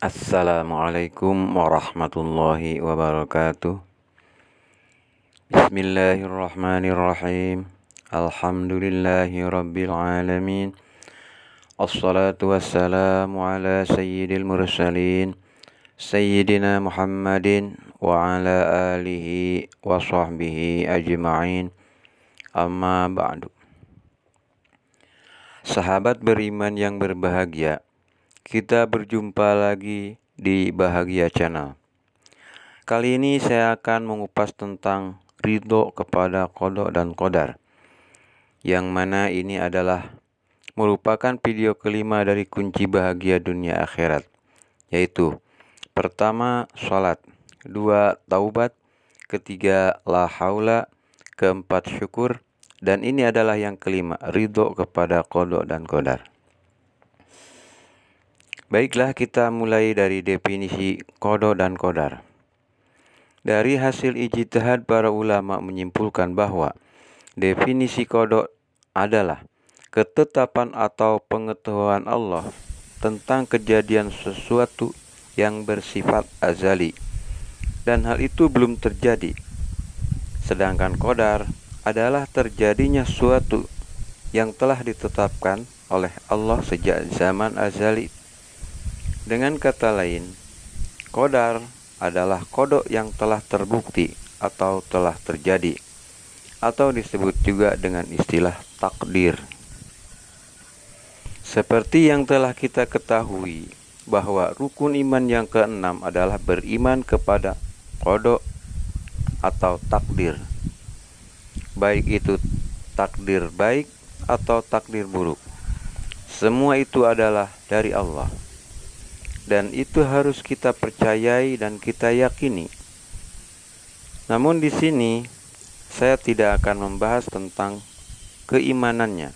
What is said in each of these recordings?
Assalamualaikum warahmatullahi wabarakatuh. Bismillahirrahmanirrahim. Alhamdulillahi rabbil alamin. Assalatu wassalamu ala sayyidil mursalin Sayyidina Muhammadin wa ala alihi wa sahbihi ajma'in. Amma ba'du. Sahabat beriman yang berbahagia, kita berjumpa lagi di Bahagia Channel. Kali ini saya akan mengupas tentang ridho kepada qada dan qadar, yang mana ini adalah merupakan video kelima dari kunci bahagia dunia akhirat, yaitu pertama salat, dua taubat, ketiga la haula, keempat syukur, dan ini adalah yang kelima, ridho kepada qada dan qadar. Baiklah, kita mulai dari definisi qada dan qadar. Dari hasil ijtihad para ulama menyimpulkan bahwa definisi qada adalah ketetapan atau pengetahuan Allah tentang kejadian sesuatu yang bersifat azali dan hal itu belum terjadi. Sedangkan qadar adalah terjadinya suatu yang telah ditetapkan oleh Allah sejak zaman azali. Dengan kata lain, qadar adalah qada yang telah terbukti atau telah terjadi, atau disebut juga dengan istilah takdir. Seperti yang telah kita ketahui bahwa rukun iman yang keenam adalah beriman kepada qada atau takdir, baik itu takdir baik atau takdir buruk. Semua itu adalah dari Allah, dan itu harus kita percayai dan kita yakini. Namun di sini saya tidak akan membahas tentang keimanannya,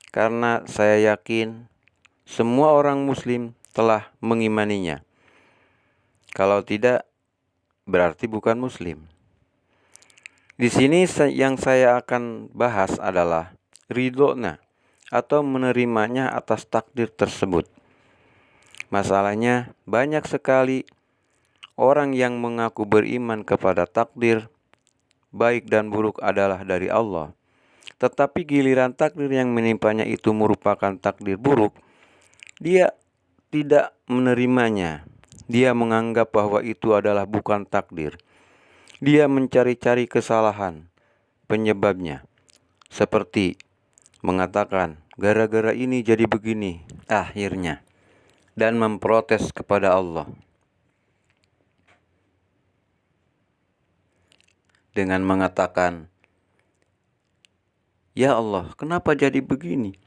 karena saya yakin semua orang muslim telah mengimaninya. Kalau tidak, berarti bukan muslim. Di sini yang saya akan bahas adalah ridhonya atau menerimanya atas takdir tersebut. Masalahnya, banyak sekali orang yang mengaku beriman kepada takdir baik dan buruk adalah dari Allah, tetapi giliran takdir yang menimpanya itu merupakan takdir buruk, dia tidak menerimanya. Dia menganggap bahwa itu adalah bukan takdir. Dia mencari-cari kesalahan penyebabnya, seperti mengatakan gara-gara ini jadi begini akhirnya, dan memprotes kepada Allah dengan mengatakan, "Ya Allah, kenapa jadi begini?"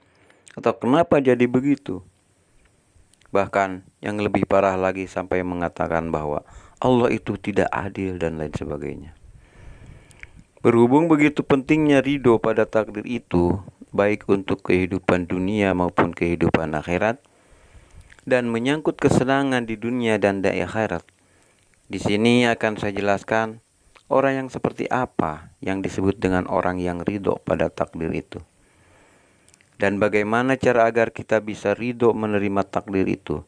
atau "Kenapa jadi begitu?" Bahkan yang lebih parah lagi sampai mengatakan bahwa Allah itu tidak adil dan lain sebagainya. Berhubung begitu pentingnya ridho pada takdir itu, baik untuk kehidupan dunia maupun kehidupan akhirat, dan menyangkut kesenangan di dunia dan di akhirat, di sini akan saya jelaskan orang yang seperti apa yang disebut dengan orang yang ridho pada takdir itu, dan bagaimana cara agar kita bisa ridho menerima takdir itu.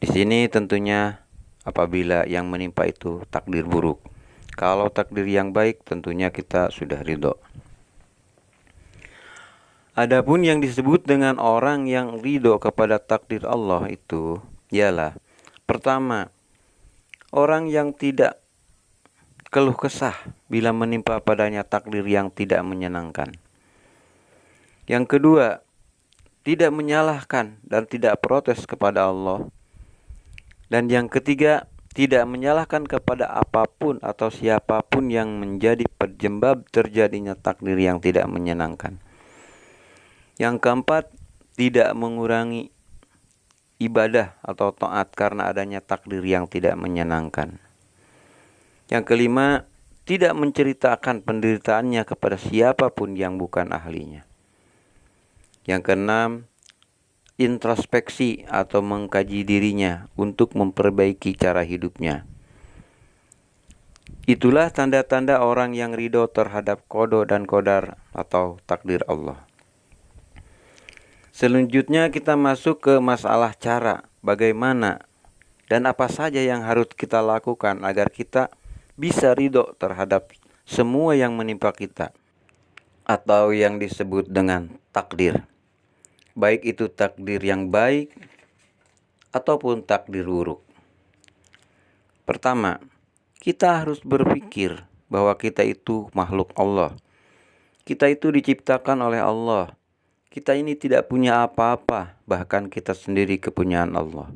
Di sini tentunya apabila yang menimpa itu takdir buruk. Kalau takdir yang baik tentunya kita sudah ridho. Adapun yang disebut dengan orang yang ridho kepada takdir Allah itu ialah pertama, orang yang tidak keluh kesah bila menimpa padanya takdir yang tidak menyenangkan. Yang kedua, tidak menyalahkan dan tidak protes kepada Allah. Dan yang ketiga, tidak menyalahkan kepada apapun atau siapapun yang menjadi penyebab terjadinya takdir yang tidak menyenangkan. Yang keempat, tidak mengurangi ibadah atau taat karena adanya takdir yang tidak menyenangkan. Yang kelima, tidak menceritakan penderitaannya kepada siapapun yang bukan ahlinya. Yang keenam, introspeksi atau mengkaji dirinya untuk memperbaiki cara hidupnya. Itulah tanda-tanda orang yang ridho terhadap qada dan qadar atau takdir Allah. Selanjutnya kita masuk ke masalah cara bagaimana dan apa saja yang harus kita lakukan agar kita bisa ridho terhadap semua yang menimpa kita, atau yang disebut dengan takdir. Baik itu takdir yang baik ataupun takdir buruk. Pertama, kita harus berpikir bahwa kita itu makhluk Allah. Kita itu diciptakan oleh Allah. Kita ini tidak punya apa-apa, bahkan kita sendiri kepunyaan Allah.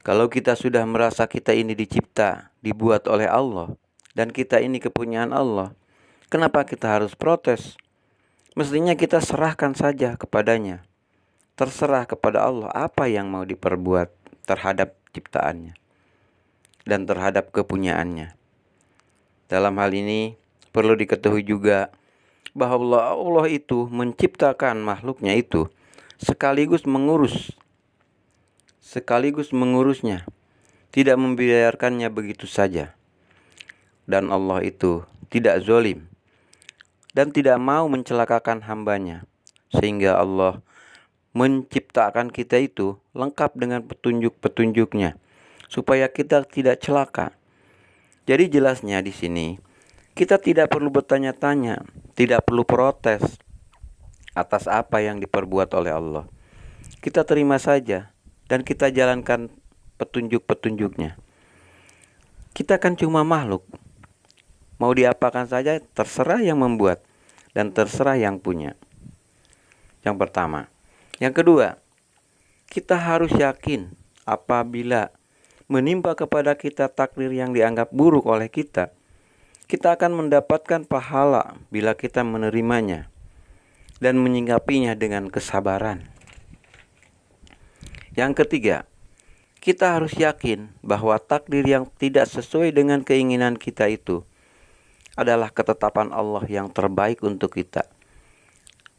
Kalau kita sudah merasa kita ini dicipta, dibuat oleh Allah, dan kita ini kepunyaan Allah, kenapa kita harus protes? Mestinya kita serahkan saja kepadanya. Terserah kepada Allah apa yang mau diperbuat terhadap ciptaannya dan terhadap kepunyaannya. Dalam hal ini perlu diketahui juga bahwa Allah itu menciptakan makhluknya itu sekaligus mengurusnya, tidak membiarkannya begitu saja. Dan Allah itu tidak zalim dan tidak mau mencelakakan hambanya, sehingga Allah menciptakan kita itu lengkap dengan petunjuk-petunjuknya supaya kita tidak celaka. Jadi jelasnya di sini kita tidak perlu bertanya-tanya, tidak perlu protes atas apa yang diperbuat oleh Allah. Kita terima saja dan kita jalankan petunjuk-petunjuknya. Kita kan cuma makhluk. Mau diapakan saja terserah yang membuat dan terserah yang punya. Yang pertama. Yang kedua, kita harus yakin apabila menimpa kepada kita takdir yang dianggap buruk oleh kita, kita akan mendapatkan pahala bila kita menerimanya dan menyikapinya dengan kesabaran. Yang ketiga, kita harus yakin bahwa takdir yang tidak sesuai dengan keinginan kita itu adalah ketetapan Allah yang terbaik untuk kita.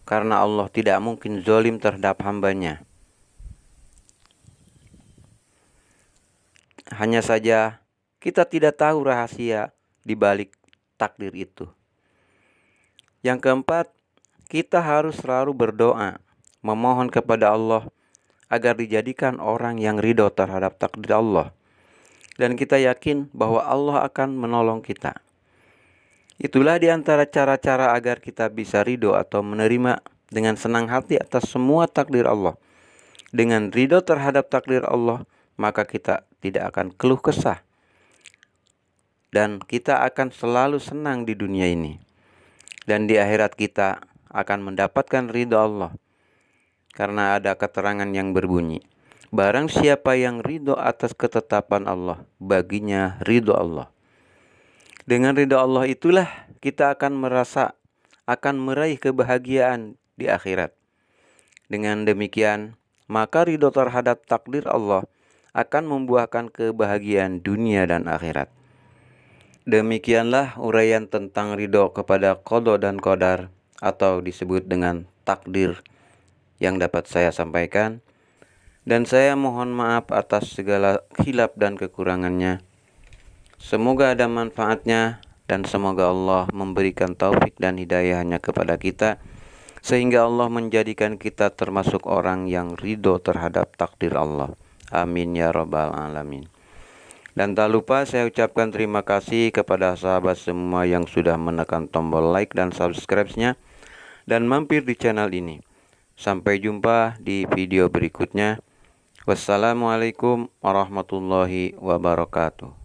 Karena Allah tidak mungkin zalim terhadap hambanya. Hanya saja kita tidak tahu rahasia di balik takdir itu. Yang keempat, kita harus selalu berdoa, memohon kepada Allah agar dijadikan orang yang ridho terhadap takdir Allah. Dan kita yakin bahwa Allah akan menolong kita. Itulah di antara cara-cara agar kita bisa ridho atau menerima dengan senang hati atas semua takdir Allah. Dengan ridho terhadap takdir Allah, maka kita tidak akan keluh kesah. Dan kita akan selalu senang di dunia ini. Dan di akhirat kita akan mendapatkan ridho Allah. Karena ada keterangan yang berbunyi, barang siapa yang ridho atas ketetapan Allah, baginya ridho Allah. Dengan ridho Allah itulah kita akan meraih kebahagiaan di akhirat. Dengan demikian, maka ridho terhadap takdir Allah akan membuahkan kebahagiaan dunia dan akhirat. Demikianlah uraian tentang ridho kepada qada dan qadar atau disebut dengan takdir yang dapat saya sampaikan. Dan saya mohon maaf atas segala khilaf dan kekurangannya. Semoga ada manfaatnya dan semoga Allah memberikan taufik dan hidayahnya kepada kita sehingga Allah menjadikan kita termasuk orang yang ridho terhadap takdir Allah. Amin ya rabbal alamin. Dan tak lupa saya ucapkan terima kasih kepada sahabat semua yang sudah menekan tombol like dan subscribe-nya dan mampir di channel ini. Sampai jumpa di video berikutnya. Wassalamualaikum warahmatullahi wabarakatuh.